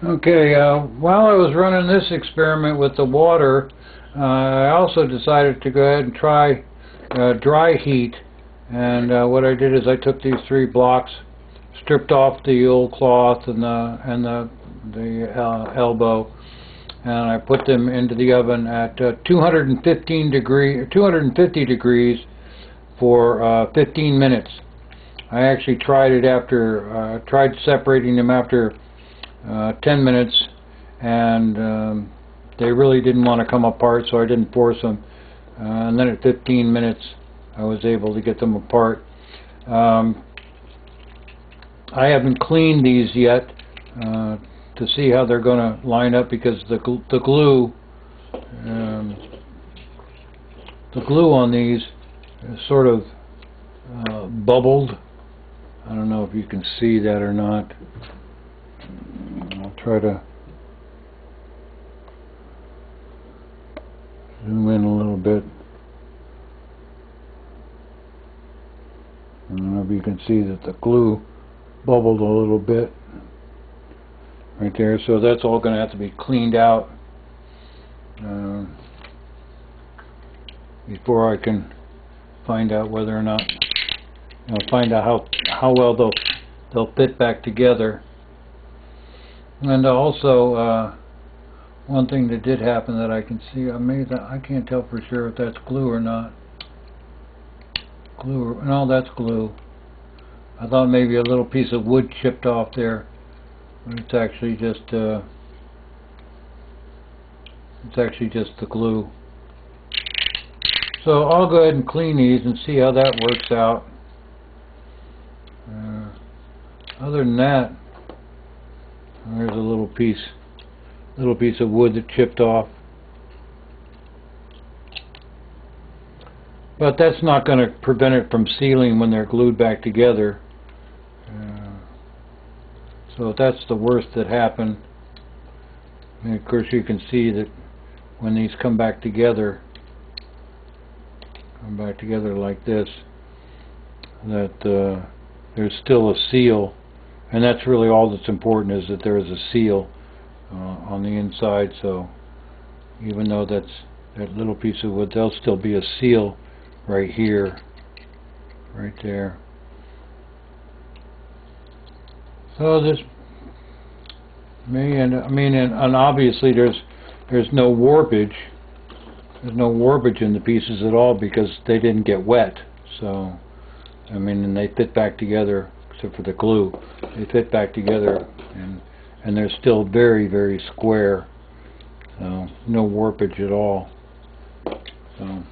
Okay, while I was running this experiment with the water, I also decided to go ahead and try dry heat. And what I did is I took these 3 blocks, stripped off the old cloth and the elbow, and I put them into the oven at 250 degrees for 15 minutes. I actually tried it after, tried separating them after 10 minutes, and they really didn't want to come apart, so I didn't force them. And then at 15 minutes, I was able to get them apart. I haven't cleaned these yet to see how they're going to line up, because the glue on these is sort of bubbled. I don't know if you can see that or not. I'll try to zoom in a little bit. I don't know if you can see that the glue bubbled a little bit right there, so that's all going to have to be cleaned out before I can find out whether or not, find out how well they'll fit back together. And also, one thing that did happen that I can see, I can't tell for sure if that's glue or not. No, that's glue. I thought maybe a little piece of wood chipped off there, but it's actually just the glue. So I'll go ahead and clean these and see how that works out. Other than that, there's a little piece of wood that chipped off. But that's not going to prevent it from sealing when they're glued back together. So if that's the worst that happened, and of course you can see that when these come back together like this, that there's still a seal, and that's really all that's important, is that there is a seal on the inside. So even though that's that little piece of wood, there'll still be a seal right here, right there. So this may end, and obviously there's no warpage. There's no warpage in the pieces at all, because they didn't get wet. So and they fit back together, except for the glue. They fit back together, and they're still very, very square. So no warpage at all. So